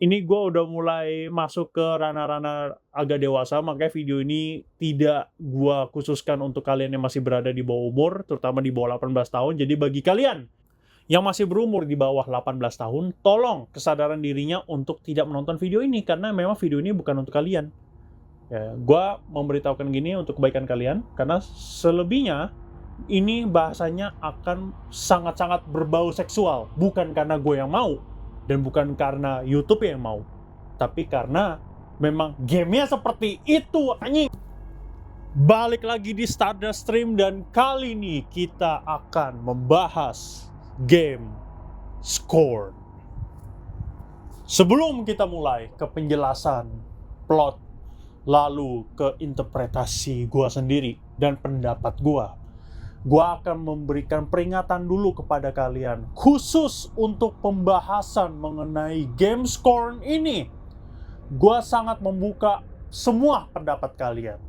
ini gue udah mulai masuk ke ranah-ranah agak dewasa, makanya video ini tidak gue khususkan untuk kalian yang masih berada di bawah umur, terutama di bawah 18 tahun. Jadi bagi kalian yang masih berumur di bawah 18 tahun, tolong kesadaran dirinya untuk tidak menonton video ini, karena memang video ini bukan untuk kalian. Ya, gue memberitahukan gini untuk kebaikan kalian, karena selebihnya ini bahasanya akan sangat-sangat berbau seksual. Bukan karena gue yang mau, dan bukan karena YouTube yang mau, tapi karena memang gamenya seperti itu, anjing. Balik lagi di Stardust Stream, dan kali ini kita akan membahas game Scorn. Sebelum kita mulai ke penjelasan plot, lalu ke interpretasi gua sendiri dan pendapat gua akan memberikan peringatan dulu kepada kalian, khusus untuk pembahasan mengenai game Scorn ini. Gua sangat membuka semua pendapat kalian.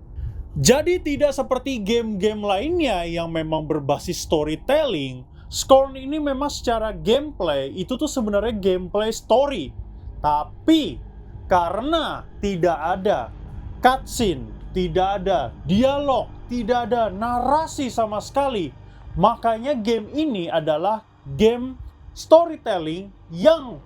Jadi tidak seperti game-game lainnya yang memang berbasis storytelling, Scorn ini memang secara gameplay itu tuh sebenarnya gameplay story. Tapi karena tidak ada cutscene, tidak ada dialog, tidak ada narasi sama sekali, makanya game ini adalah game storytelling yang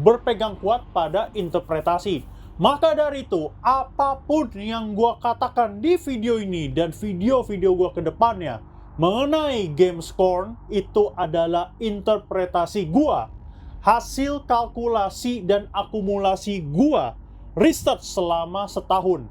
berpegang kuat pada interpretasi. Maka dari itu, apapun yang gue katakan di video ini dan video-video gue ke depannya mengenai game Scorn, itu adalah interpretasi gue, hasil kalkulasi dan akumulasi gue, research selama setahun.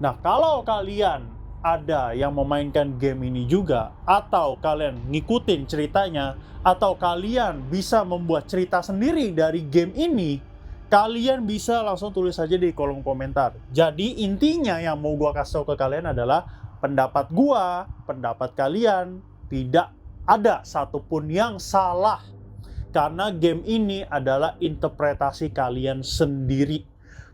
Nah, kalau kalian ada yang memainkan game ini juga, atau kalian ngikutin ceritanya, atau kalian bisa membuat cerita sendiri dari game ini, kalian bisa langsung tulis saja di kolom komentar. Jadi intinya yang mau gua kasih tahu ke kalian adalah pendapat gua, pendapat kalian tidak ada satupun yang salah, karena game ini adalah interpretasi kalian sendiri.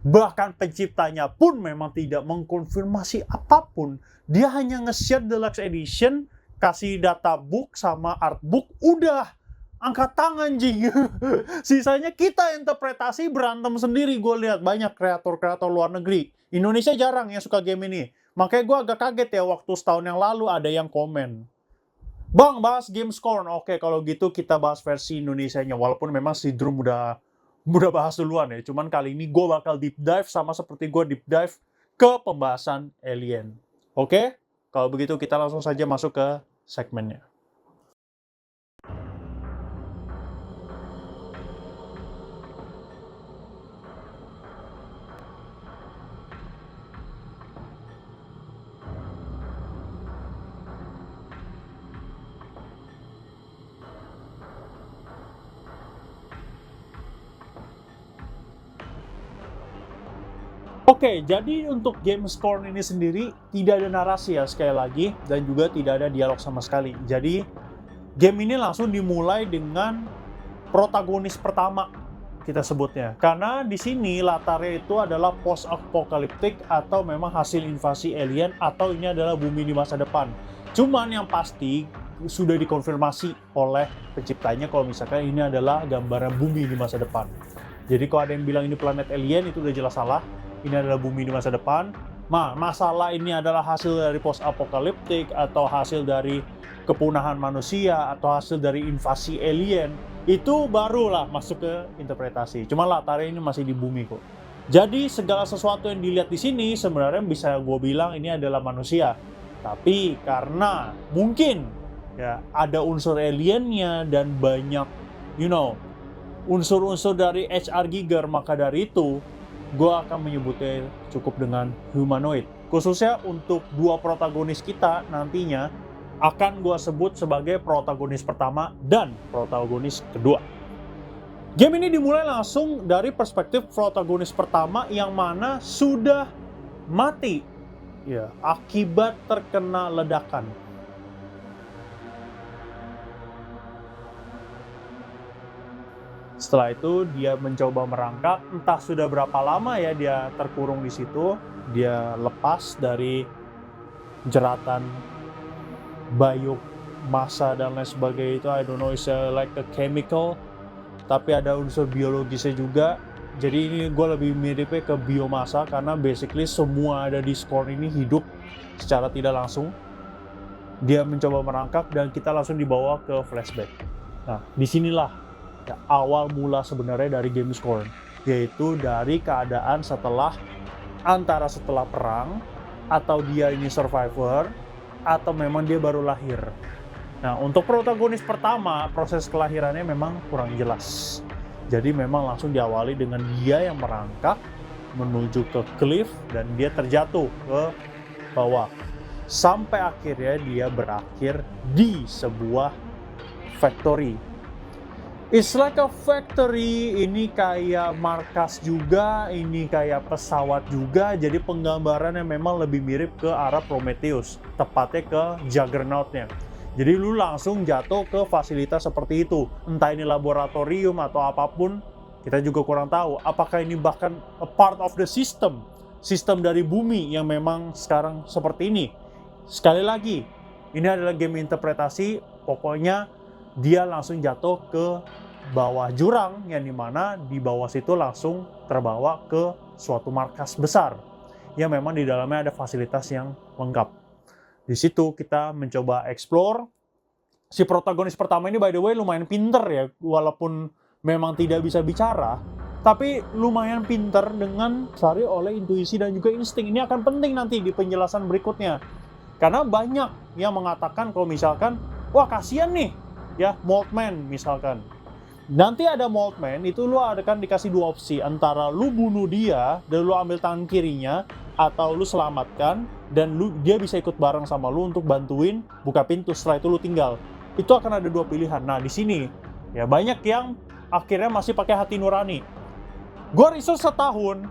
Bahkan penciptanya pun memang tidak mengkonfirmasi apapun. Dia hanya nge-share Deluxe Edition, kasih data book sama artbook, udah. Angkat tangan, jing. Sisanya kita interpretasi, berantem sendiri. Gue lihat banyak kreator-kreator luar negeri. Indonesia jarang yang suka game ini. Makanya gue agak kaget ya waktu setahun yang lalu ada yang komen, "Bang, bahas game Scorn." Oke, kalau gitu kita bahas versi Indonesianya. Walaupun memang si Drum udah bahas duluan ya. Cuman kali ini gue bakal deep dive sama seperti gue deep dive ke pembahasan Alien. Oke? Kalau begitu kita langsung saja masuk ke segmennya. Oke, jadi untuk game Scorn ini sendiri tidak ada narasi ya sekali lagi, dan juga tidak ada dialog sama sekali. Jadi game ini langsung dimulai dengan protagonis pertama kita sebutnya. Karena di sini latarnya itu adalah post apokaliptik atau memang hasil invasi alien, atau ini adalah bumi di masa depan. Cuman yang pasti sudah dikonfirmasi oleh penciptanya kalau misalkan ini adalah gambaran bumi di masa depan. Jadi kalau ada yang bilang ini planet alien, itu udah jelas salah. Ini adalah bumi di masa depan. Masalah ini adalah hasil dari post apokaliptik, atau hasil dari kepunahan manusia, atau hasil dari invasi alien, itu barulah masuk ke interpretasi. Cuma latarnya ini masih di bumi kok. Jadi segala sesuatu yang dilihat di sini sebenarnya bisa gue bilang ini adalah manusia. Tapi karena mungkin ya ada unsur aliennya dan banyak unsur-unsur dari HR Giger, maka dari itu gue akan menyebutnya cukup dengan humanoid. Khususnya untuk dua protagonis kita nantinya akan gue sebut sebagai protagonis pertama dan protagonis kedua. Game ini dimulai langsung dari perspektif protagonis pertama yang mana sudah mati ya akibat terkena ledakan. Setelah itu dia mencoba merangkak, entah sudah berapa lama ya dia terkurung di situ. Dia lepas dari jeratan biomasa dan lain sebagainya itu. I don't know, it's like a chemical, tapi ada unsur biologisnya juga. Jadi ini gue lebih miripnya ke biomasa karena basically semua ada di Scorn ini hidup secara tidak langsung. Dia mencoba merangkak dan kita langsung dibawa ke flashback. Nah, disinilah ya, awal mula sebenarnya dari game Scorn, yaitu dari keadaan antara setelah perang, atau dia ini survivor, atau memang dia baru lahir. Nah, untuk protagonis pertama, proses kelahirannya memang kurang jelas. Jadi memang langsung diawali dengan dia yang merangkak menuju ke cliff dan dia terjatuh ke bawah. Sampai akhirnya dia berakhir di sebuah factory. It's like a factory, ini kayak markas juga, ini kayak pesawat juga. Jadi penggambarannya memang lebih mirip ke arah Prometheus, tepatnya ke Juggernaut-nya. Jadi lu langsung jatuh ke fasilitas seperti itu. Entah ini laboratorium atau apapun, kita juga kurang tahu. Apakah ini bahkan a part of the system dari bumi yang memang sekarang seperti ini. Sekali lagi, ini adalah game interpretasi, pokoknya dia langsung jatuh ke bawah jurang, yang dimana di bawah situ langsung terbawa ke suatu markas besar, yang memang di dalamnya ada fasilitas yang lengkap. Di situ kita mencoba explore. Si protagonis pertama ini by the way lumayan pinter ya, walaupun memang tidak bisa bicara, tapi lumayan pinter dengan sari oleh intuisi dan juga insting. Ini akan penting nanti di penjelasan berikutnya. Karena banyak yang mengatakan kalau misalkan, wah kasihan nih, ya Moldman misalkan. Nanti ada Moldman, itu lu akan dikasih dua opsi, antara lu bunuh dia dan lu ambil tangan kirinya, atau lu selamatkan dan dia bisa ikut bareng sama lu untuk bantuin buka pintu, setelah itu lu tinggal. Itu akan ada dua pilihan. Nah di sini ya banyak yang akhirnya masih pakai hati nurani. Gua research setahun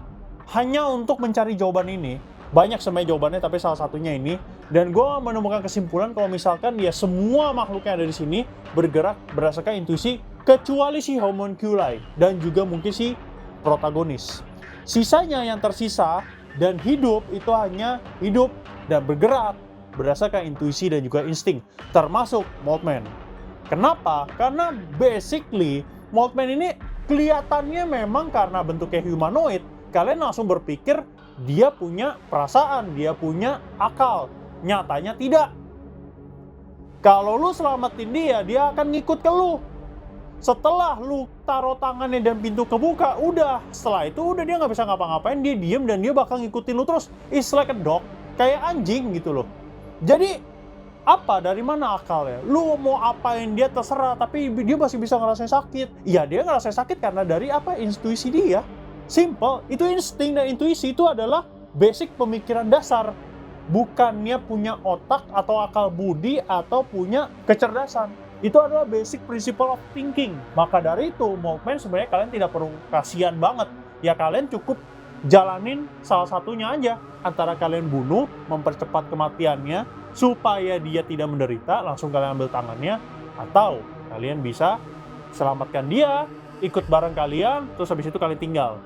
hanya untuk mencari jawaban ini. Banyak sebenarnya jawabannya, tapi salah satunya ini. Dan gue menemukan kesimpulan kalau misalkan ya semua makhluk yang ada di sini bergerak berdasarkan intuisi, kecuali si homunculi dan juga mungkin si protagonis. Sisanya yang tersisa dan hidup itu hanya hidup dan bergerak berdasarkan intuisi dan juga insting, termasuk Moldman. Kenapa? Karena basically Moldman ini kelihatannya memang karena bentuknya humanoid, kalian langsung berpikir dia punya perasaan, dia punya akal. Nyatanya tidak. Kalau lu selamatin dia, dia akan ngikut ke lu. Setelah lu taruh tangannya dan pintu kebuka, udah. Setelah itu udah dia nggak bisa ngapa-ngapain, dia diem dan dia bakal ngikutin lu terus. It's like a dog, kayak anjing gitu loh. Jadi apa, dari mana akalnya? Lu mau apain dia terserah, tapi dia masih bisa ngerasain sakit. Iya, dia ngerasain sakit karena dari apa? Intuisi dia. Simple, itu insting dan intuisi itu adalah basic pemikiran dasar. Bukannya punya otak atau akal budi atau punya kecerdasan. Itu adalah basic principle of thinking. Maka dari itu, Moldman sebenarnya kalian tidak perlu kasihan banget. Ya kalian cukup jalanin salah satunya aja. Antara kalian bunuh, mempercepat kematiannya, supaya dia tidak menderita, langsung kalian ambil tangannya. Atau kalian bisa selamatkan dia, ikut bareng kalian, terus habis itu kalian tinggal.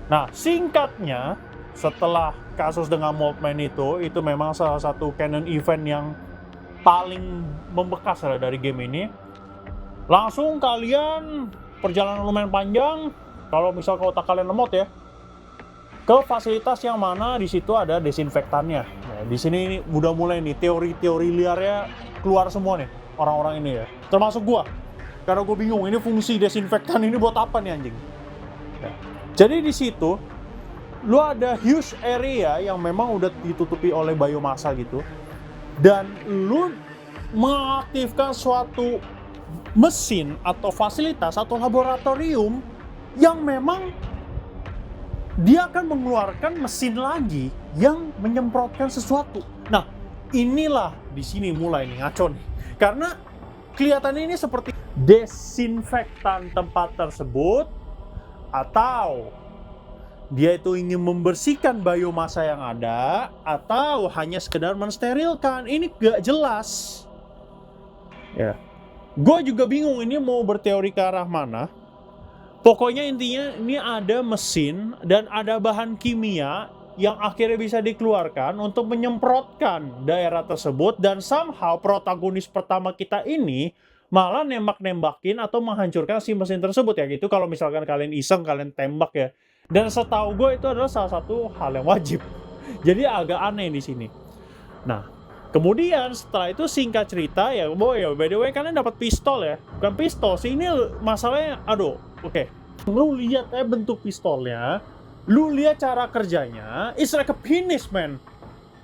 Nah, singkatnya, setelah kasus dengan Moldman itu memang salah satu canon event yang paling membekas dari game ini. Langsung kalian perjalanan lumayan panjang, kalau misal otak kalian lemot ya, ke fasilitas yang mana di situ ada desinfektannya. Nah, di sini udah mulai nih teori-teori liarnya keluar semua nih orang-orang ini ya, termasuk gua. Karena gue bingung ini fungsi desinfektan ini buat apa nih anjing. Nah, jadi di situ lu ada huge area yang memang udah ditutupi oleh biomasa gitu, dan lu mengaktifkan suatu mesin atau fasilitas atau laboratorium yang memang dia akan mengeluarkan mesin lagi yang menyemprotkan sesuatu. Nah, inilah di sini mulai nih ngaco nih, karena kelihatannya ini seperti desinfektan tempat tersebut, atau dia itu ingin membersihkan biomasa yang ada, atau hanya sekedar mensterilkan. Ini gak jelas. Ya, gue juga bingung ini mau berteori ke arah mana. Pokoknya intinya ini ada mesin dan ada bahan kimia yang akhirnya bisa dikeluarkan untuk menyemprotkan daerah tersebut, dan somehow protagonis pertama kita ini malah nembak-nembakin atau menghancurkan si mesin tersebut ya gitu kalau misalkan kalian iseng kalian tembak ya. Dan setahu gue itu adalah salah satu hal yang wajib. Jadi agak aneh di sini. Nah, kemudian setelah itu singkat cerita ya, boy ya by the way kalian dapat pistol ya. Bukan pistol sih, ini masalahnya aduh, oke. Lu lihat bentuk pistolnya, lu lihat cara kerjanya, it's like a penis man.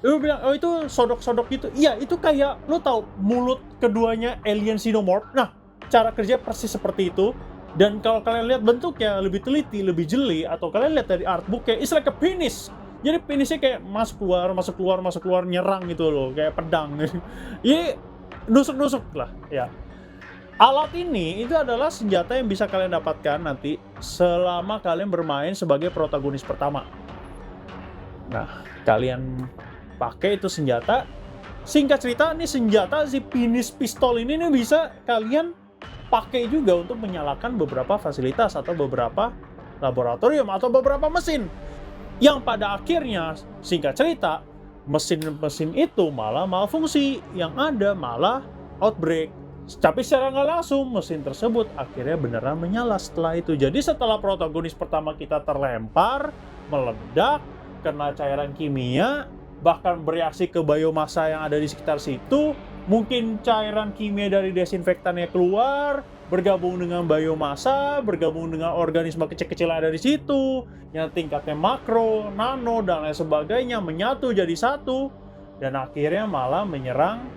Lu bilang, oh itu sodok-sodok gitu. Iya, itu kayak, lu tahu mulut keduanya alien xenomorph. Nah, cara kerja persis seperti itu. Dan kalau kalian lihat bentuknya lebih teliti, lebih jeli, atau kalian lihat dari artbook kayak it's like a penis. Jadi penisnya kayak masuk keluar, nyerang gitu loh, kayak pedang. Iya, nusuk-nusuk lah, ya. Alat ini itu adalah senjata yang bisa kalian dapatkan nanti selama kalian bermain sebagai protagonis pertama. Nah, kalian pakai itu senjata. Singkat cerita, nih senjata si penis pistol ini nih bisa kalian pakai juga untuk menyalakan beberapa fasilitas atau beberapa laboratorium atau beberapa mesin. Yang pada akhirnya, singkat cerita, mesin-mesin itu malah malfungsi, yang ada malah outbreak. Tapi secara nggak langsung, mesin tersebut akhirnya beneran menyala setelah itu. Jadi setelah protagonis pertama kita terlempar, meledak, kena cairan kimia, bahkan bereaksi ke biomasa yang ada di sekitar situ, mungkin cairan kimia dari desinfektannya keluar, bergabung dengan biomasa, bergabung dengan organisme kecil-kecil yang ada di situ, yang tingkatnya makro, nano, dan lain sebagainya, menyatu jadi satu, dan akhirnya malah menyerang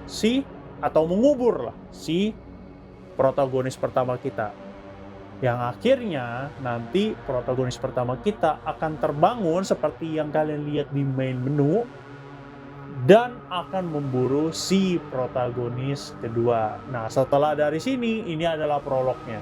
atau mengubur lah si protagonis pertama kita. Yang akhirnya nanti protagonis pertama kita akan terbangun seperti yang kalian lihat di main menu dan akan memburu si protagonis kedua. Nah, setelah dari sini, ini adalah prolognya.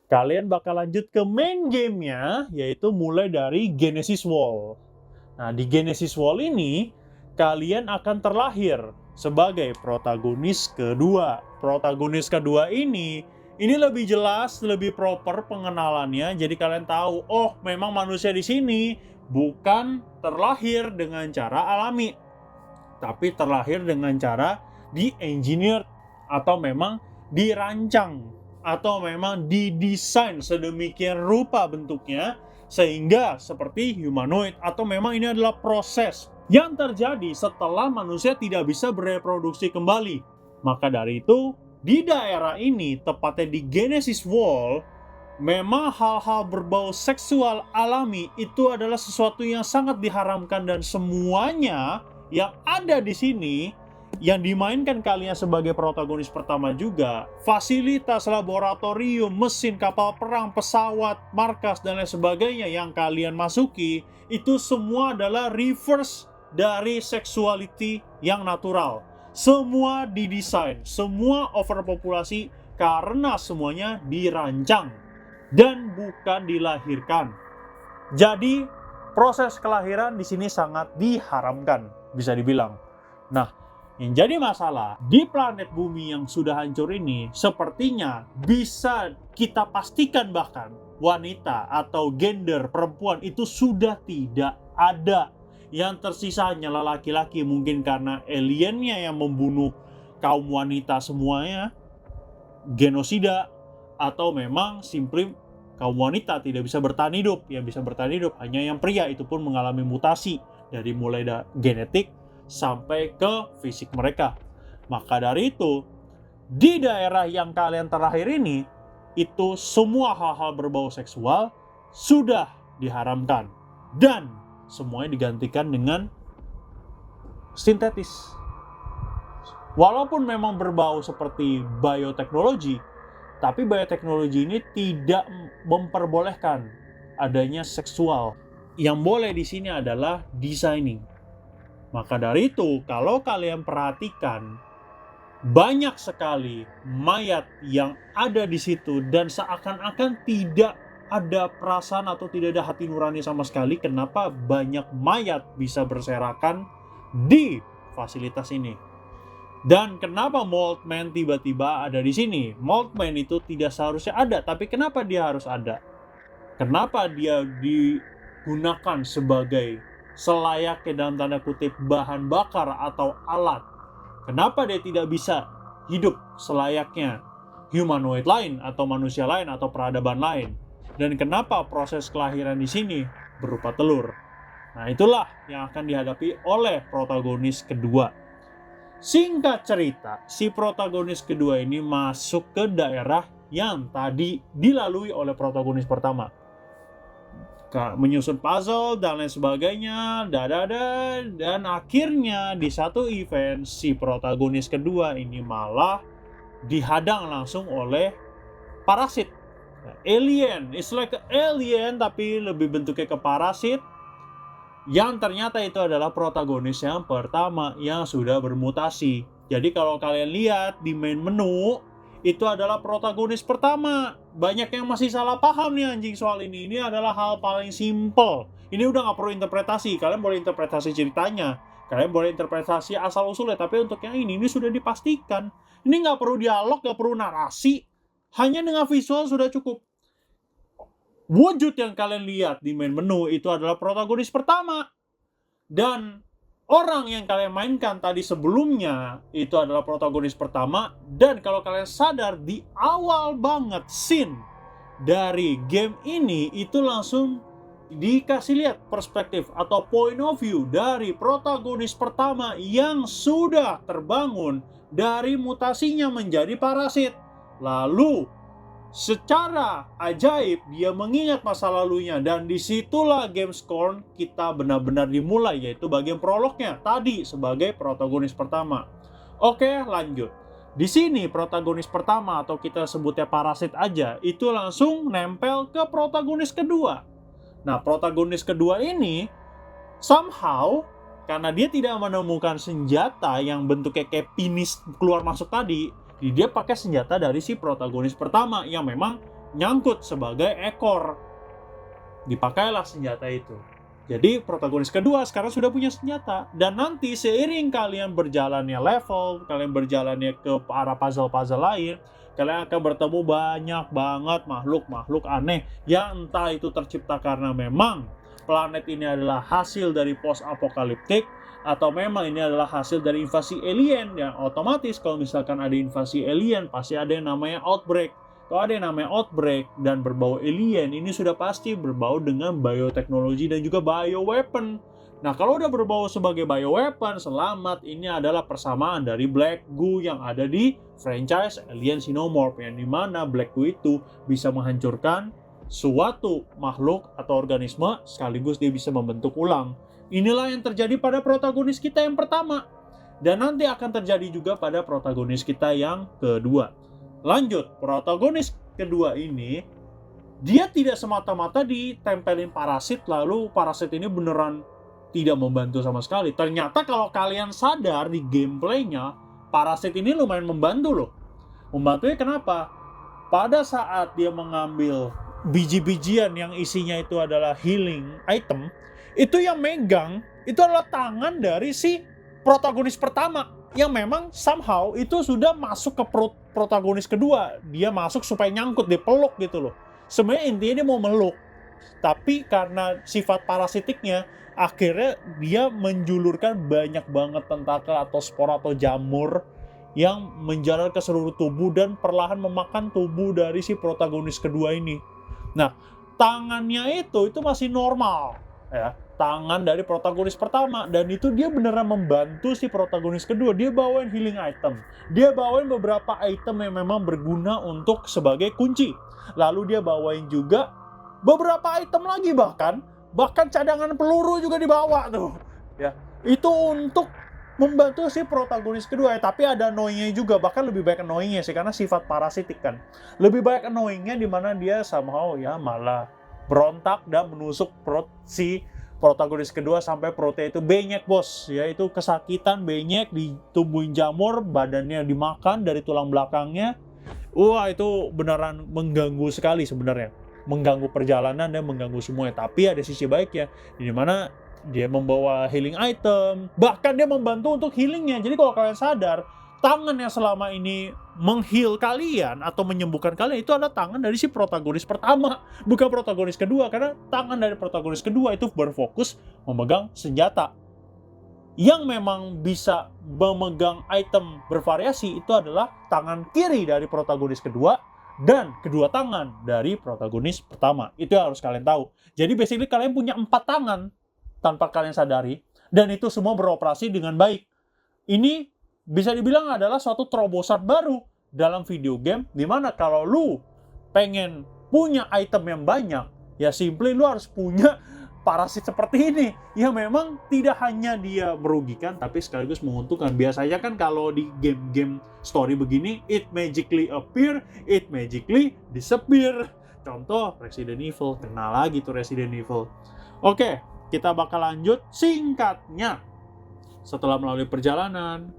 Kalian bakal lanjut ke main gamenya, yaitu mulai dari Genesis Wall. Nah, di Genesis Wall ini, kalian akan terlahir sebagai protagonis kedua. Protagonis kedua ini lebih jelas, lebih proper pengenalannya. Jadi kalian tahu, oh memang manusia di sini bukan terlahir dengan cara alami, tapi terlahir dengan cara di-engineer atau memang dirancang atau memang didesain sedemikian rupa bentuknya sehingga seperti humanoid, atau memang ini adalah proses yang terjadi setelah manusia tidak bisa bereproduksi kembali. Maka dari itu, di daerah ini, tepatnya di Genesis Wall, memang hal-hal berbau seksual alami itu adalah sesuatu yang sangat diharamkan, dan semuanya yang ada di sini yang dimainkan kalian sebagai protagonis pertama juga, fasilitas laboratorium, mesin kapal perang, pesawat, markas, dan lain sebagainya yang kalian masuki, itu semua adalah reverse dari sexuality yang natural. Semua didesain, semua overpopulasi karena semuanya dirancang dan bukan dilahirkan. Jadi proses kelahiran di sini sangat diharamkan, bisa dibilang. Nah, yang jadi masalah di planet bumi yang sudah hancur ini, sepertinya bisa kita pastikan bahkan wanita atau gender perempuan itu sudah tidak ada. Yang tersisa hanyalah laki-laki, mungkin karena aliennya yang membunuh kaum wanita semuanya, genosida, atau memang simply kaum wanita tidak bisa bertahan hidup. Yang bisa bertahan hidup hanya yang pria, itu pun mengalami mutasi dari mulai genetik sampai ke fisik mereka. Maka dari itu, di daerah yang kalian terlahir ini, itu semua hal-hal berbau seksual sudah diharamkan. Dan semuanya digantikan dengan sintetis. Walaupun memang berbau seperti bioteknologi, tapi bioteknologi ini tidak memperbolehkan adanya seksual. Yang boleh di sini adalah designing. Maka dari itu, kalau kalian perhatikan, banyak sekali mayat yang ada di situ dan seakan-akan tidak ada perasaan atau tidak ada hati nurani sama sekali. Kenapa banyak mayat bisa berserakan di fasilitas ini? Dan kenapa Moltmann tiba-tiba ada di sini? Moltmann itu tidak seharusnya ada, tapi kenapa dia harus ada? Kenapa dia digunakan sebagai selayaknya dalam tanda kutip bahan bakar atau alat? Kenapa dia tidak bisa hidup selayaknya humanoid lain atau manusia lain atau peradaban lain? Dan kenapa proses kelahiran di sini berupa telur? Nah, itulah yang akan dihadapi oleh protagonis kedua. Singkat cerita, si protagonis kedua ini masuk ke daerah yang tadi dilalui oleh protagonis pertama. Menyusun puzzle dan lain sebagainya, dan akhirnya di satu event si protagonis kedua ini malah dihadang langsung oleh parasit. Alien, it's like alien tapi lebih bentuknya ke parasit. Yang ternyata itu adalah protagonis yang pertama yang sudah bermutasi. Jadi kalau kalian lihat di main menu, itu adalah protagonis pertama. Banyak yang masih salah paham nih anjing soal ini. Ini adalah hal paling simple. Ini udah gak perlu interpretasi. Kalian boleh interpretasi ceritanya, kalian boleh interpretasi asal-usulnya. Tapi untuk yang ini sudah dipastikan. Ini gak perlu dialog, gak perlu narasi. Hanya dengan visual sudah cukup. Wujud yang kalian lihat di main menu itu adalah protagonis pertama. Dan orang yang kalian mainkan tadi sebelumnya itu adalah protagonis pertama. Dan kalau kalian sadar di awal banget scene dari game ini itu langsung dikasih lihat perspektif atau point of view dari protagonis pertama yang sudah terbangun dari mutasinya menjadi parasit. Lalu secara ajaib dia mengingat masa lalunya, dan disitulah Gamescorn kita benar-benar dimulai, yaitu bagian prolognya tadi sebagai protagonis pertama. Oke, lanjut. Di sini protagonis pertama atau kita sebutnya parasit aja itu langsung nempel ke protagonis kedua. Nah, protagonis kedua ini somehow karena dia tidak menemukan senjata yang bentuknya kayak penis keluar masuk tadi, dia pakai senjata dari si protagonis pertama yang memang nyangkut sebagai ekor. Dipakailah senjata itu. Jadi protagonis kedua sekarang sudah punya senjata. Dan nanti seiring kalian berjalannya level, kalian berjalannya ke arah puzzle-puzzle lain, kalian akan bertemu banyak banget makhluk-makhluk aneh yang entah itu tercipta karena memang planet ini adalah hasil dari post-apokaliptik, atau memang ini adalah hasil dari invasi alien. Yang otomatis kalau misalkan ada invasi alien pasti ada yang namanya outbreak. Kalau ada yang namanya outbreak dan berbau alien, ini sudah pasti berbau dengan bioteknologi dan juga bioweapon. Nah, kalau udah berbau sebagai bioweapon, selamat, ini adalah persamaan dari Black Goo yang ada di franchise Alien Xenomorph, yang dimana Black Goo itu bisa menghancurkan suatu makhluk atau organisme sekaligus dia bisa membentuk ulang. Inilah yang terjadi pada protagonis kita yang pertama. Dan nanti akan terjadi juga pada protagonis kita yang kedua. Lanjut, protagonis kedua ini, dia tidak semata-mata ditempelin parasit, lalu parasit ini beneran tidak membantu sama sekali. Ternyata kalau kalian sadar di gameplaynya, parasit ini lumayan membantu loh. Membantunya kenapa? Pada saat dia mengambil biji-bijian yang isinya itu adalah healing item, itu yang megang itu adalah tangan dari si protagonis pertama yang memang somehow itu sudah masuk ke protagonis kedua. Dia masuk supaya nyangkut, dipeluk gitu loh. Sebenarnya intinya dia mau meluk, tapi karena sifat parasitiknya akhirnya dia menjulurkan banyak banget tentakel atau spor atau jamur yang menjalar ke seluruh tubuh dan perlahan memakan tubuh dari si protagonis kedua ini. Nah, tangannya itu masih normal ya, tangan dari protagonis pertama, dan itu dia beneran membantu si protagonis kedua. Dia bawain healing item, dia bawain beberapa item yang memang berguna untuk sebagai kunci, lalu dia bawain juga beberapa item lagi, bahkan cadangan peluru juga dibawa tuh ya, itu untuk membantu si protagonis kedua ya. Tapi ada annoyingnya juga, bahkan lebih banyak annoyingnya sih, karena sifat parasitik kan. Lebih banyak annoyingnya dimana dia somehow ya malah berontak dan menusuk perut si protagonis kedua sampai perutnya itu benyek bos, yaitu kesakitan, benyek, ditumbuhin jamur, badannya dimakan dari tulang belakangnya. Wah, itu beneran mengganggu sekali sebenarnya, mengganggu perjalanan dan mengganggu semuanya. Tapi ada sisi baiknya, di mana dia membawa healing item, bahkan dia membantu untuk healingnya. Jadi kalau kalian sadar, tangan yang selama ini meng-heal kalian atau menyembuhkan kalian itu adalah tangan dari si protagonis pertama, bukan protagonis kedua, karena tangan dari protagonis kedua itu berfokus memegang senjata. Yang memang bisa memegang item bervariasi itu adalah tangan kiri dari protagonis kedua dan kedua tangan dari protagonis pertama. Itu yang harus kalian tahu. Jadi basically kalian punya 4 tangan tanpa kalian sadari, dan itu semua beroperasi dengan baik. Ini bisa dibilang adalah suatu terobosan baru dalam video game, dimana kalau lu pengen punya item yang banyak, ya simply lu harus punya parasit seperti ini, yang memang tidak hanya dia merugikan tapi sekaligus menguntungkan. Biasanya kan kalau di game-game story begini, it magically appear, it magically disappear. Contoh Resident Evil, kenal lagi tuh Resident Evil. Oke, kita bakal lanjut. Singkatnya, setelah melalui perjalanan,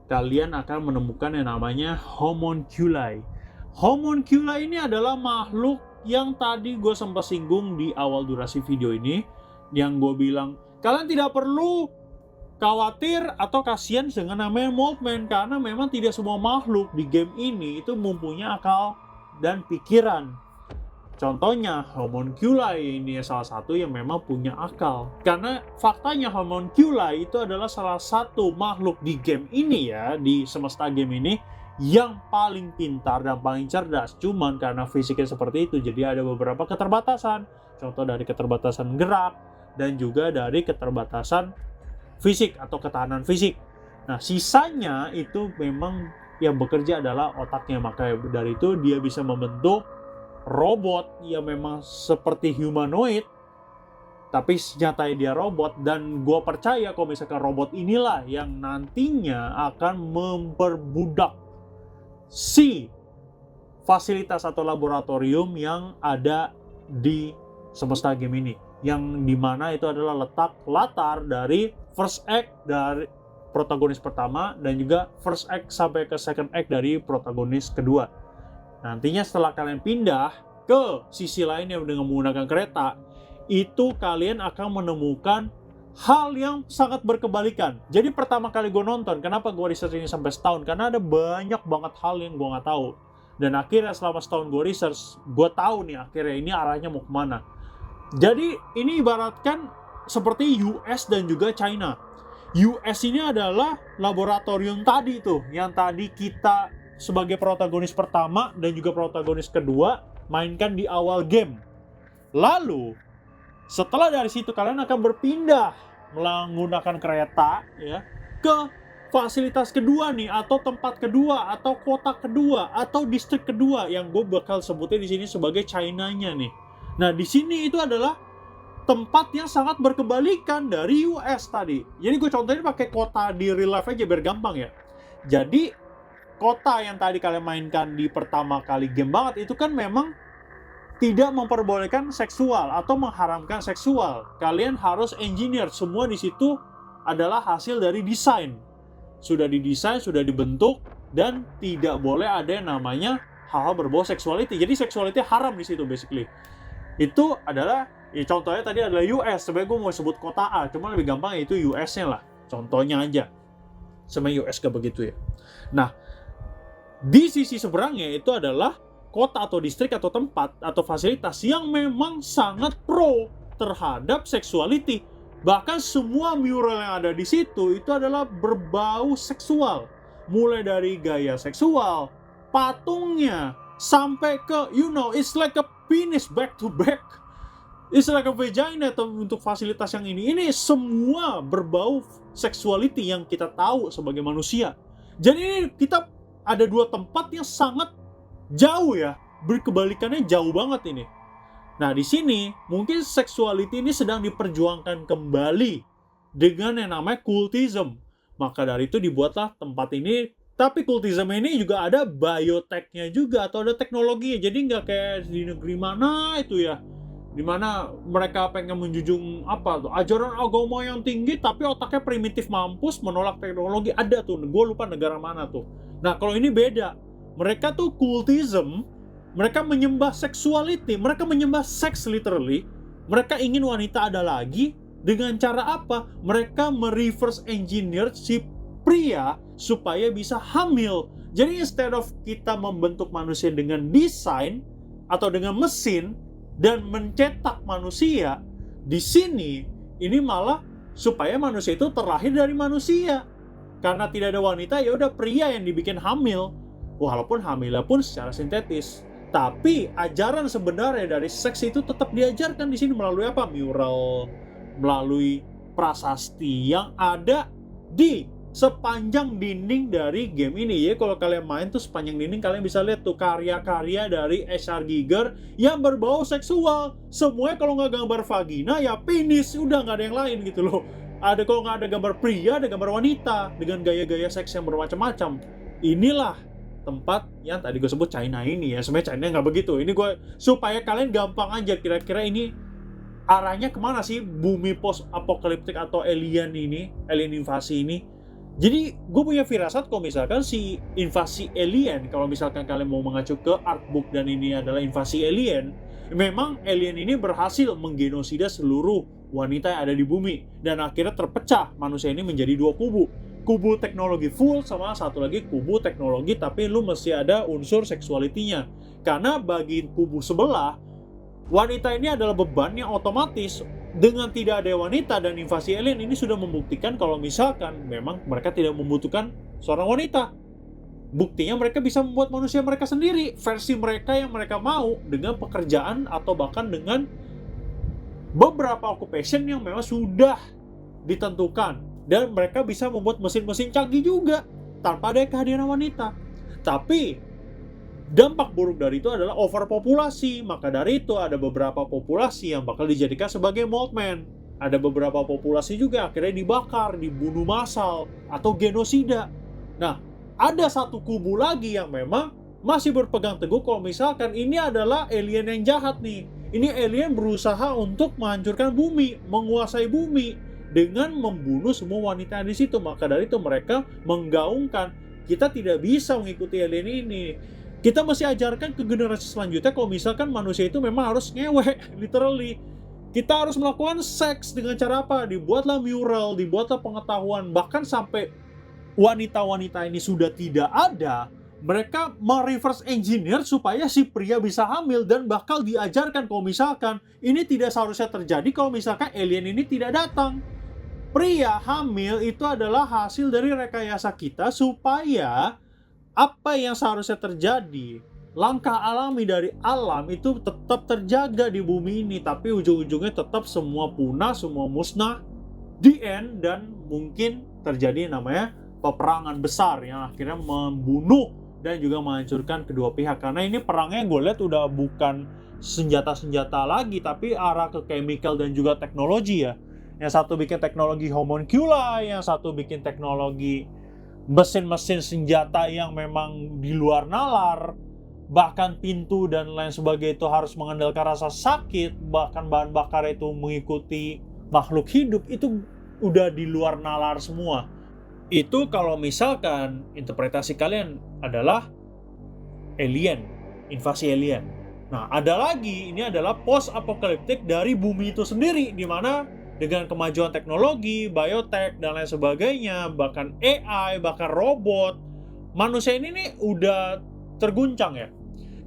kalian akan menemukan yang namanya homunculi. Homunculi ini adalah makhluk yang tadi gue sempat singgung di awal durasi video ini, yang gue bilang kalian tidak perlu khawatir atau kasihan dengan namanya Moldman, karena memang tidak semua makhluk di game ini itu mempunyai akal dan pikiran. Contohnya homunculi ini salah satu yang memang punya akal, karena faktanya homunculi itu adalah salah satu makhluk di game ini ya, di semesta game ini yang paling pintar dan paling cerdas. Cuman karena fisiknya seperti itu, jadi ada beberapa keterbatasan. Contoh dari keterbatasan gerak dan juga dari keterbatasan fisik atau ketahanan fisik. Nah, sisanya itu memang yang bekerja adalah otaknya. Maka dari itu dia bisa membentuk robot yang memang seperti humanoid, tapi nyatanya dia robot. Dan gue percaya kalau misalkan robot inilah yang nantinya akan memperbudak si fasilitas atau laboratorium yang ada di semesta game ini, yang dimana itu adalah latar dari first act dari protagonis pertama dan juga first act sampai ke second act dari protagonis kedua. Nantinya setelah kalian pindah ke sisi lain yang dengan menggunakan kereta, itu kalian akan menemukan hal yang sangat berkebalikan. Jadi pertama kali gue nonton, kenapa gue research ini sampai setahun? Karena ada banyak banget hal yang gue nggak tahu. Dan akhirnya selama setahun gue research, gue tahu nih akhirnya ini arahnya mau kemana. Jadi ini ibaratkan seperti US dan juga China. US ini adalah laboratorium tadi tuh, yang tadi kita sebagai protagonis pertama dan juga protagonis kedua mainkan di awal game. Lalu setelah dari situ kalian akan berpindah menggunakan kereta ya ke fasilitas kedua nih, atau tempat kedua, atau kota kedua, atau distrik kedua yang gue bakal sebutnya di sini sebagai China-nya nih. Nah, di sini itu adalah tempat yang sangat berkebalikan dari US tadi. Jadi gue contohin pakai kota di real life aja biar gampang ya. Jadi kota yang tadi kalian mainkan di pertama kali game banget itu kan memang tidak memperbolehkan seksual atau mengharamkan seksual. Kalian harus engineer, semua di situ adalah hasil dari desain. Sudah didesain, sudah dibentuk, dan tidak boleh ada yang namanya hal-hal berbau sexuality. Jadi sexuality haram di situ basically. Itu adalah, ya contohnya tadi adalah US. Sebenarnya gue mau sebut kota A, cuma lebih gampang yaitu US-nya lah. Contohnya aja. Sama US gak begitu ya. Nah, di sisi seberangnya itu adalah kota atau distrik atau tempat atau fasilitas yang memang sangat pro terhadap sexuality. Bahkan semua mural yang ada di situ itu adalah berbau seksual. Mulai dari gaya seksual, patungnya, sampai ke, it's like a penis back to back. It's like a vagina atau untuk fasilitas yang ini. Ini semua berbau sexuality yang kita tahu sebagai manusia. Jadi ini kita ada dua tempat yang sangat jauh ya, berkebalikannya jauh banget ini. Nah, di sini mungkin sexuality ini sedang diperjuangkan kembali dengan yang namanya cultism. Maka dari itu dibuatlah tempat ini. Tapi cultism ini juga ada biotech-nya juga, atau ada teknologinya. Jadi nggak kayak di negeri mana itu ya, dimana mereka pengen menjunjung ajaran agama yang tinggi tapi otaknya primitif mampus, menolak teknologi. Ada tuh, gue lupa negara mana tuh. Nah, kalau ini beda. Mereka tuh cultism, mereka menyembah sexuality, mereka menyembah sex literally. Mereka ingin wanita ada lagi. Dengan cara apa? Mereka mereverse engineer si pria supaya bisa hamil. Jadi instead of kita membentuk manusia dengan desain atau dengan mesin dan mencetak manusia, di sini ini malah supaya manusia itu terlahir dari manusia. Karena tidak ada wanita, ya udah pria yang dibikin hamil. Walaupun hamilnya pun secara sintetis. Tapi ajaran sebenarnya dari seks itu tetap diajarkan di sini melalui apa? Mural, melalui prasasti yang ada di sepanjang dinding dari game ini. Ya, kalau kalian main tuh sepanjang dinding kalian bisa lihat tuh karya-karya dari H.R. Giger yang berbau seksual. Semuanya kalau nggak gambar vagina ya penis, udah nggak ada yang lain gitu loh. Ada kalau nggak ada gambar pria, ada gambar wanita dengan gaya-gaya seks yang bermacam-macam. Inilah tempat yang tadi gue sebut China ini ya. Sebenarnya China nggak begitu. Ini gue supaya kalian gampang aja kira-kira ini arahnya kemana sih bumi post apokaliptik atau alien ini, alien invasi ini. Jadi gue punya firasat kalau misalkan si invasi alien, kalau misalkan kalian mau mengacu ke artbook dan ini adalah invasi alien, memang alien ini berhasil menggenosida seluruh wanita yang ada di bumi dan akhirnya terpecah manusia ini menjadi dua kubu. Kubu teknologi full sama satu lagi kubu teknologi tapi lu mesti ada unsur seksualitinya. Karena bagi kubu sebelah, wanita ini adalah beban yang otomatis. Dengan tidak ada wanita dan invasi alien ini sudah membuktikan kalau misalkan memang mereka tidak membutuhkan seorang wanita. Buktinya mereka bisa membuat manusia mereka sendiri, versi mereka yang mereka mau dengan pekerjaan atau bahkan dengan beberapa occupation yang memang sudah ditentukan. Dan mereka bisa membuat mesin-mesin canggih juga tanpa ada kehadiran wanita. Tapi dampak buruk dari itu adalah overpopulasi. Maka dari itu ada beberapa populasi yang bakal dijadikan sebagai moldman. Ada beberapa populasi juga akhirnya dibakar, dibunuh massal, atau genosida. Nah, ada satu kubu lagi yang memang masih berpegang teguh kalau misalkan ini adalah alien yang jahat nih. Ini alien berusaha untuk menghancurkan bumi, menguasai bumi dengan membunuh semua wanita di situ. Maka dari itu mereka menggaungkan kita tidak bisa mengikuti alien ini. Kita masih ajarkan ke generasi selanjutnya kalau misalkan manusia itu memang harus ngewe, literally. Kita harus melakukan seks dengan cara apa? Dibuatlah mural, dibuatlah pengetahuan. Bahkan sampai wanita-wanita ini sudah tidak ada, mereka mereverse engineer supaya si pria bisa hamil dan bakal diajarkan kalau misalkan ini tidak seharusnya terjadi kalau misalkan alien ini tidak datang. Pria hamil itu adalah hasil dari rekayasa kita supaya apa yang seharusnya terjadi, langkah alami dari alam itu tetap terjaga di bumi ini, tapi ujung-ujungnya tetap semua punah, semua musnah, the end, dan mungkin terjadi namanya peperangan besar yang akhirnya membunuh dan juga menghancurkan kedua pihak. Karena ini perangnya gue lihat udah bukan senjata-senjata lagi, tapi arah ke chemical dan juga teknologi ya. Yang satu bikin teknologi homuncula, yang satu bikin teknologi mesin-mesin senjata yang memang di luar nalar, bahkan pintu dan lain sebagainya itu harus mengandalkan rasa sakit, bahkan bahan bakar itu mengikuti makhluk hidup, itu udah di luar nalar semua. Itu kalau misalkan interpretasi kalian adalah alien, invasi alien. Nah, ada lagi, ini adalah post-apokaliptik dari bumi itu sendiri, di mana dengan kemajuan teknologi, biotek, dan lain sebagainya, bahkan AI, bahkan robot, manusia ini nih udah terguncang ya.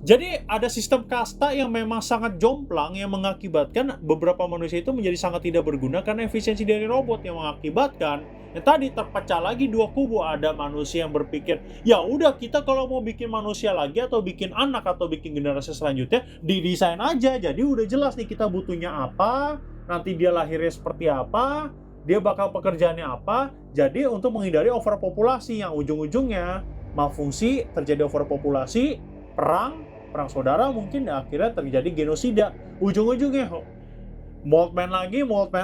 Jadi ada sistem kasta yang memang sangat jomplang yang mengakibatkan beberapa manusia itu menjadi sangat tidak berguna karena efisiensi dari robot yang mengakibatkan yang tadi terpecah lagi dua kubu. Ada manusia yang berpikir, ya udah kita kalau mau bikin manusia lagi atau bikin anak atau bikin generasi selanjutnya didesain aja. Jadi udah jelas nih kita butuhnya apa, nanti dia lahirnya seperti apa, dia bakal pekerjaannya apa. Jadi untuk menghindari overpopulasi yang ujung-ujungnya malfungsi, terjadi overpopulasi, perang saudara mungkin, akhirnya terjadi genosida. Ujung-ujungnya moldman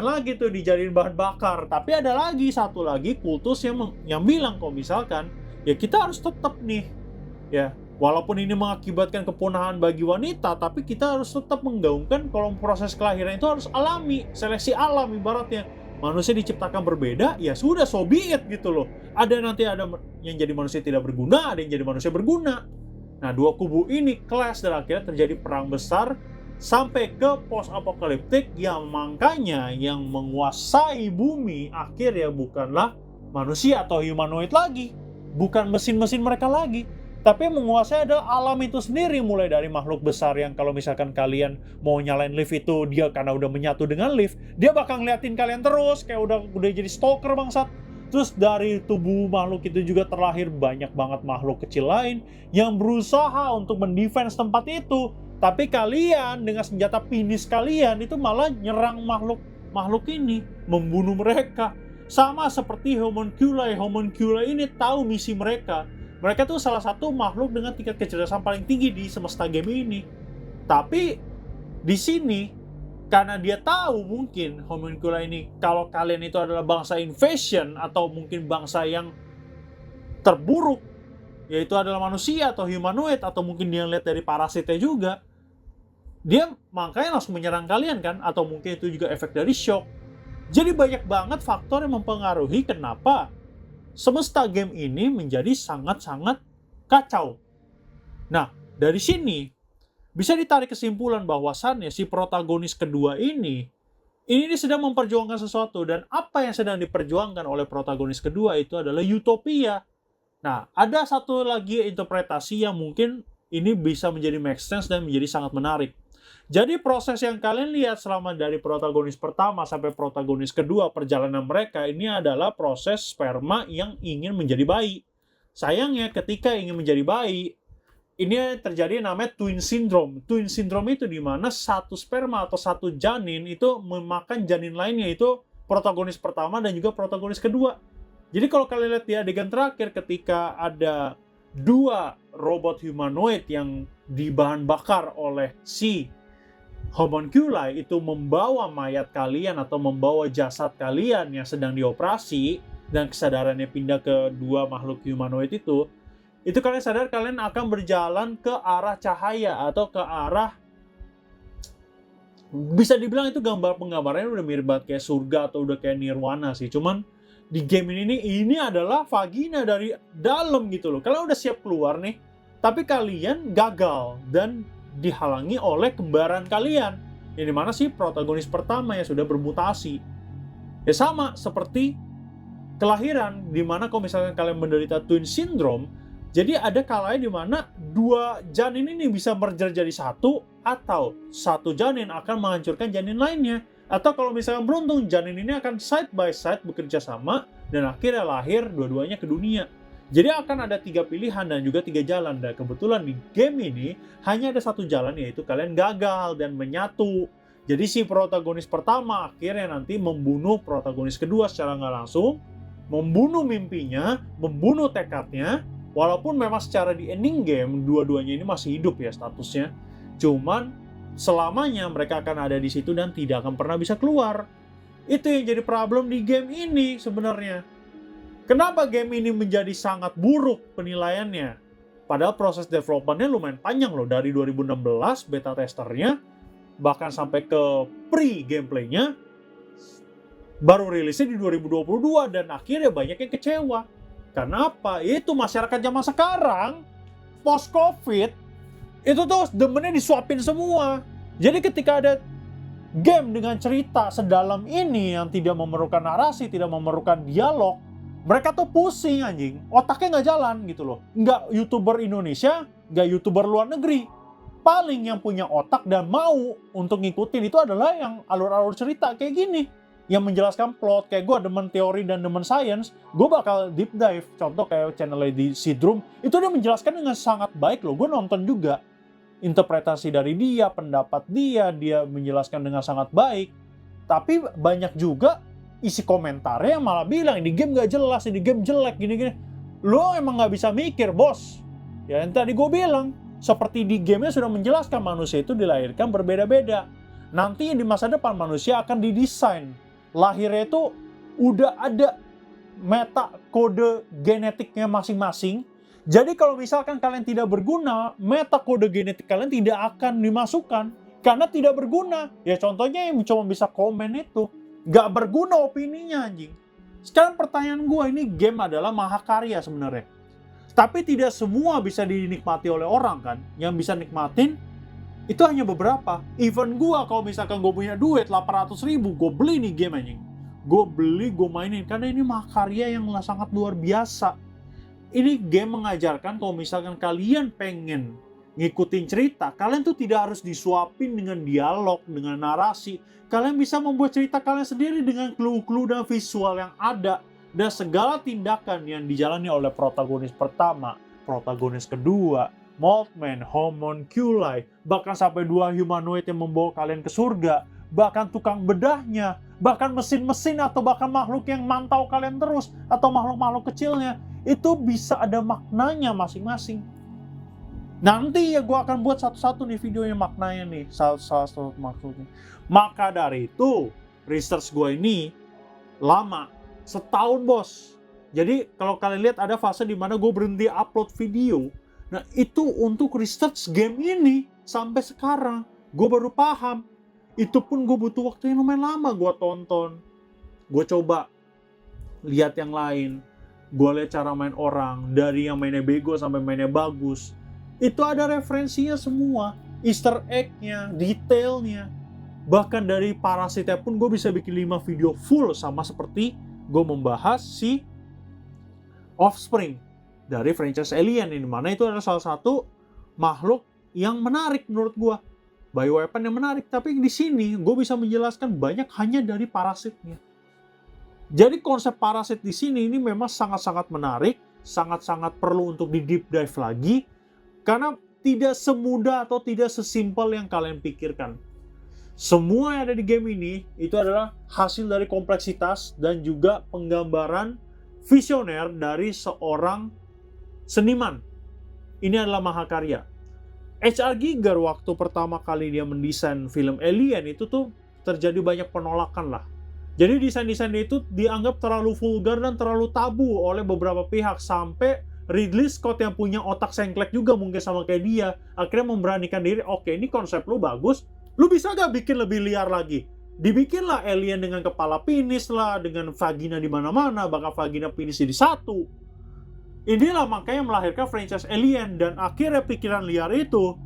lagi tuh dijadiin bahan bakar. Tapi ada lagi satu lagi kultus yang bilang kalau misalkan ya kita harus tetap nih ya, walaupun ini mengakibatkan kepunahan bagi wanita, tapi kita harus tetap menggaungkan kalau proses kelahiran itu harus alami, seleksi alam ibaratnya. Manusia diciptakan berbeda, ya sudah, so be it gitu loh. Ada yang jadi manusia tidak berguna, ada yang jadi manusia berguna. Nah, dua kubu ini clash dan akhirnya terjadi perang besar sampai ke post-apokaliptik yang makanya yang menguasai bumi akhirnya bukanlah manusia atau humanoid lagi, bukan mesin-mesin mereka lagi, tapi yang menguasai adalah alam itu sendiri, mulai dari makhluk besar yang kalau misalkan kalian mau nyalain lift itu, dia karena udah menyatu dengan lift, dia bakal ngeliatin kalian terus, kayak udah jadi stalker bangsat. Terus dari tubuh makhluk itu juga terlahir banyak banget makhluk kecil lain yang berusaha untuk mendefense tempat itu. Tapi kalian dengan senjata penis kalian itu malah nyerang makhluk ini, membunuh mereka. Sama seperti homunculi. Homunculi ini tahu misi mereka. Mereka tuh salah satu makhluk dengan tingkat kecerdasan paling tinggi di semesta game ini. Tapi di sini karena dia tahu mungkin homunculi ini kalau kalian itu adalah bangsa invasion atau mungkin bangsa yang terburuk, yaitu adalah manusia atau humanoid atau mungkin dia lihat dari parasitnya juga, dia makanya langsung menyerang kalian kan, atau mungkin itu juga efek dari shock. Jadi banyak banget faktor yang mempengaruhi kenapa semesta game ini menjadi sangat-sangat kacau. Nah, dari sini bisa ditarik kesimpulan bahwasannya si protagonis kedua ini sedang memperjuangkan sesuatu, dan apa yang sedang diperjuangkan oleh protagonis kedua itu adalah utopia. Nah, ada satu lagi interpretasi yang mungkin ini bisa menjadi make sense dan menjadi sangat menarik. Jadi proses yang kalian lihat selama dari protagonis pertama sampai protagonis kedua, perjalanan mereka ini adalah proses sperma yang ingin menjadi bayi. Sayangnya ketika ingin menjadi bayi, ini terjadi namanya twin syndrome. Twin syndrome itu dimana satu sperma atau satu janin itu memakan janin lainnya, itu protagonis pertama dan juga protagonis kedua. Jadi kalau kalian lihat di adegan terakhir ketika ada dua robot humanoid yang dibahan bakar oleh si homunculi itu membawa mayat kalian atau membawa jasad kalian yang sedang dioperasi dan kesadarannya pindah ke dua makhluk humanoid itu kalian sadar kalian akan berjalan ke arah cahaya atau ke arah, bisa dibilang itu penggambarannya udah mirip banget kayak surga atau udah kayak nirwana sih. Cuman di game ini adalah vagina dari dalam gitu loh. Kalian udah siap keluar nih, tapi kalian gagal dan dihalangi oleh kembaran kalian. Yang dimana sih protagonis pertama yang sudah bermutasi. Ya sama seperti kelahiran, dimana kalau misalkan kalian menderita twin syndrome, jadi ada kalanya di mana dua janin ini bisa merger jadi satu, atau satu janin akan menghancurkan janin lainnya. Atau kalau misalnya beruntung, janin ini akan side by side bekerja sama dan akhirnya lahir dua-duanya ke dunia. Jadi akan ada 3 pilihan dan juga 3 jalan. Dan kebetulan di game ini hanya ada satu jalan, yaitu kalian gagal dan menyatu. Jadi si protagonis pertama akhirnya nanti membunuh protagonis kedua secara nggak langsung, membunuh mimpinya, membunuh tekadnya. Walaupun memang secara di ending game dua-duanya ini masih hidup ya statusnya, cuman selamanya mereka akan ada di situ dan tidak akan pernah bisa keluar. Itu yang jadi problem di game ini sebenarnya. Kenapa game ini menjadi sangat buruk penilaiannya? Padahal proses development-nya lumayan panjang loh, dari 2016 beta testernya bahkan sampai ke pre-gameplaynya baru rilisnya di 2022 dan akhirnya banyak yang kecewa. Karena apa? Itu masyarakat zaman sekarang, post-COVID, itu tuh demennya disuapin semua. Jadi ketika ada game dengan cerita sedalam ini yang tidak memerlukan narasi, tidak memerlukan dialog, mereka tuh pusing anjing. Otaknya nggak jalan gitu loh. Nggak YouTuber Indonesia, nggak YouTuber luar negeri. Paling yang punya otak dan mau untuk ngikutin itu adalah yang alur-alur cerita kayak gini, yang menjelaskan plot. Kayak gue demen teori dan demen science, gue bakal deep dive. Contoh kayak channel di Sidrum, itu dia menjelaskan dengan sangat baik loh. Gue nonton juga interpretasi dari dia, pendapat dia menjelaskan dengan sangat baik. Tapi banyak juga isi komentarnya yang malah bilang, ini game gak jelas, ini game jelek, gini-gini. Lo emang gak bisa mikir, bos. Ya yang tadi gue bilang, seperti di gamenya sudah menjelaskan manusia itu dilahirkan berbeda-beda. Nanti di masa depan manusia akan didesain lahirnya itu udah ada meta kode genetiknya masing-masing. Jadi kalau misalkan kalian tidak berguna, meta kode genetik kalian tidak akan dimasukkan karena tidak berguna. Ya contohnya yang cuma bisa komen itu, gak berguna opininya anjing. Sekarang pertanyaan gue, ini game adalah mahakarya sebenarnya, tapi tidak semua bisa dinikmati oleh orang kan. Yang bisa nikmatin itu hanya beberapa. Even gue, kalau misalkan gue punya duit 800.000, gue beli nih game anjing. Gue beli, gue mainin, karena ini mahakarya yang sangat luar biasa. ini game mengajarkan kalau misalkan kalian pengen ngikutin cerita, kalian tuh tidak harus disuapin dengan dialog, dengan narasi. Kalian bisa membuat cerita kalian sendiri dengan clue-clue dan visual yang ada. Dan segala tindakan yang dijalani oleh protagonis pertama, protagonis kedua, Moltmann, Homunculi, bahkan sampai 2 humanoid yang membawa kalian ke surga, bahkan tukang bedahnya, bahkan mesin-mesin atau bahkan makhluk yang mantau kalian terus, atau makhluk-makhluk kecilnya, itu bisa ada maknanya masing-masing. Nanti ya gue akan buat satu-satu nih videonya maknanya nih, salah satu maksudnya. Maka dari itu, research gue ini lama, setahun bos. Jadi kalau kalian lihat ada fase di mana gue berhenti upload video. Nah itu untuk research game ini sampai sekarang gue baru paham. Itu pun gue butuh waktu yang lumayan lama. Gue tonton, gue coba lihat yang lain, gue lihat cara main orang, dari yang mainnya bego sampai mainnya bagus. Itu ada referensinya semua, Easter egg-nya, detailnya. Bahkan dari Parasitnya pun gue bisa bikin 5 video full, sama seperti gue membahas si Offspring dari franchise Alien, ini mana itu adalah salah satu makhluk yang menarik menurut gue, bioweapon yang menarik. Tapi di sini gue bisa menjelaskan banyak hanya dari Parasitnya. Jadi konsep Parasit di sini ini memang sangat-sangat menarik, sangat-sangat perlu untuk di deep dive lagi, karena tidak semudah atau tidak sesimpel yang kalian pikirkan. Semua yang ada di game ini itu adalah hasil dari kompleksitas dan juga penggambaran visioner dari seorang seniman. Ini adalah mahakarya. H.R. Giger waktu pertama kali dia mendesain film Alien itu tuh terjadi banyak penolakan lah. Jadi desain-desain itu dianggap terlalu vulgar dan terlalu tabu oleh beberapa pihak, sampai Ridley Scott yang punya otak sengklek juga mungkin sama kayak dia, akhirnya memberanikan diri, oke ini konsep lu bagus, lu bisa gak bikin lebih liar lagi? Dibikinlah alien dengan kepala penis lah, dengan vagina di mana-mana, bahkan vagina penis jadi satu. Inilah makanya melahirkan franchise Alien, dan akhirnya pikiran liar itu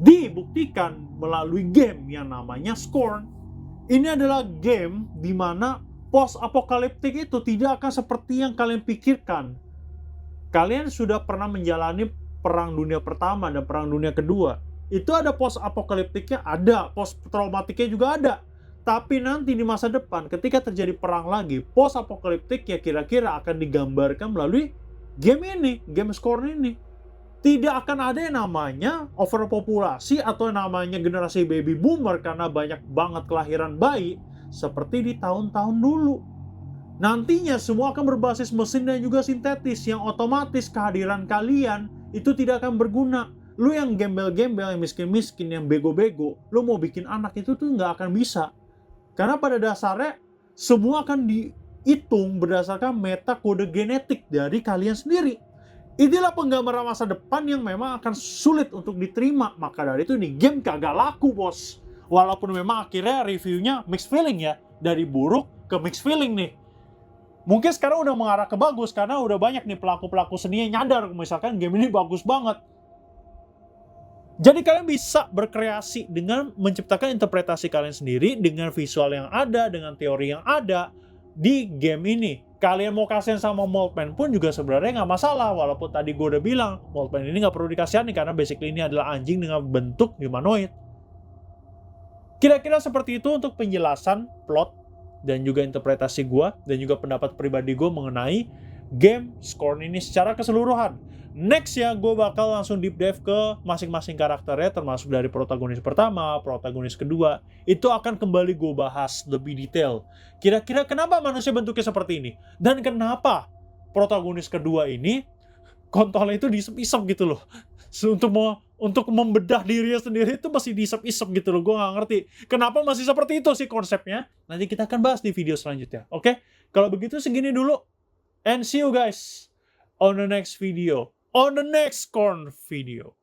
dibuktikan melalui game yang namanya Scorn. Ini adalah game di mana post-apokaliptik itu tidak akan seperti yang kalian pikirkan. Kalian sudah pernah menjalani Perang Dunia Pertama dan Perang Dunia Kedua. Itu ada post-apokaliptiknya, ada. Post-traumatiknya juga ada. Tapi nanti di masa depan, ketika terjadi perang lagi, post-apokaliptik ya kira-kira akan digambarkan melalui game ini, game Scorn ini. Tidak akan ada yang namanya overpopulasi atau yang namanya generasi baby boomer karena banyak banget kelahiran bayi seperti di tahun-tahun dulu. Nantinya semua akan berbasis mesin dan juga sintetis, yang otomatis kehadiran kalian itu tidak akan berguna. Lu yang gembel-gembel, yang miskin-miskin, yang bego-bego, lu mau bikin anak itu tuh nggak akan bisa. Karena pada dasarnya semua akan dihitung berdasarkan meta kode genetik dari kalian sendiri. Inilah penggambaran masa depan yang memang akan sulit untuk diterima. Maka dari itu nih game kagak laku bos. Walaupun memang akhirnya reviewnya mixed feeling ya. Dari buruk ke mixed feeling nih. Mungkin sekarang udah mengarah ke bagus karena udah banyak nih pelaku-pelaku seni yang nyadar misalkan game ini bagus banget. Jadi kalian bisa berkreasi dengan menciptakan interpretasi kalian sendiri dengan visual yang ada, dengan teori yang ada di game ini. Kalian mau kasihan sama Moltmann pun juga sebenarnya nggak masalah. Walaupun tadi gue udah bilang Moltmann ini nggak perlu dikasihani karena basically ini adalah anjing dengan bentuk humanoid. Kira-kira seperti itu untuk penjelasan plot dan juga interpretasi gue dan juga pendapat pribadi gue mengenai game Scorn ini secara keseluruhan. Next ya, gue bakal langsung deep dive ke masing-masing karakternya, termasuk dari protagonis pertama, protagonis kedua. Itu akan kembali gue bahas lebih detail. Kira-kira kenapa manusia bentuknya seperti ini? Dan kenapa protagonis kedua ini kontolnya itu diisep-isep gitu loh. Untuk membedah dirinya sendiri itu masih diisep-isep gitu loh. Gue gak ngerti kenapa masih seperti itu sih konsepnya. Nanti kita akan bahas di video selanjutnya. Oke? Kalau begitu segini dulu. And see you guys on the next video. On the next Scorn video.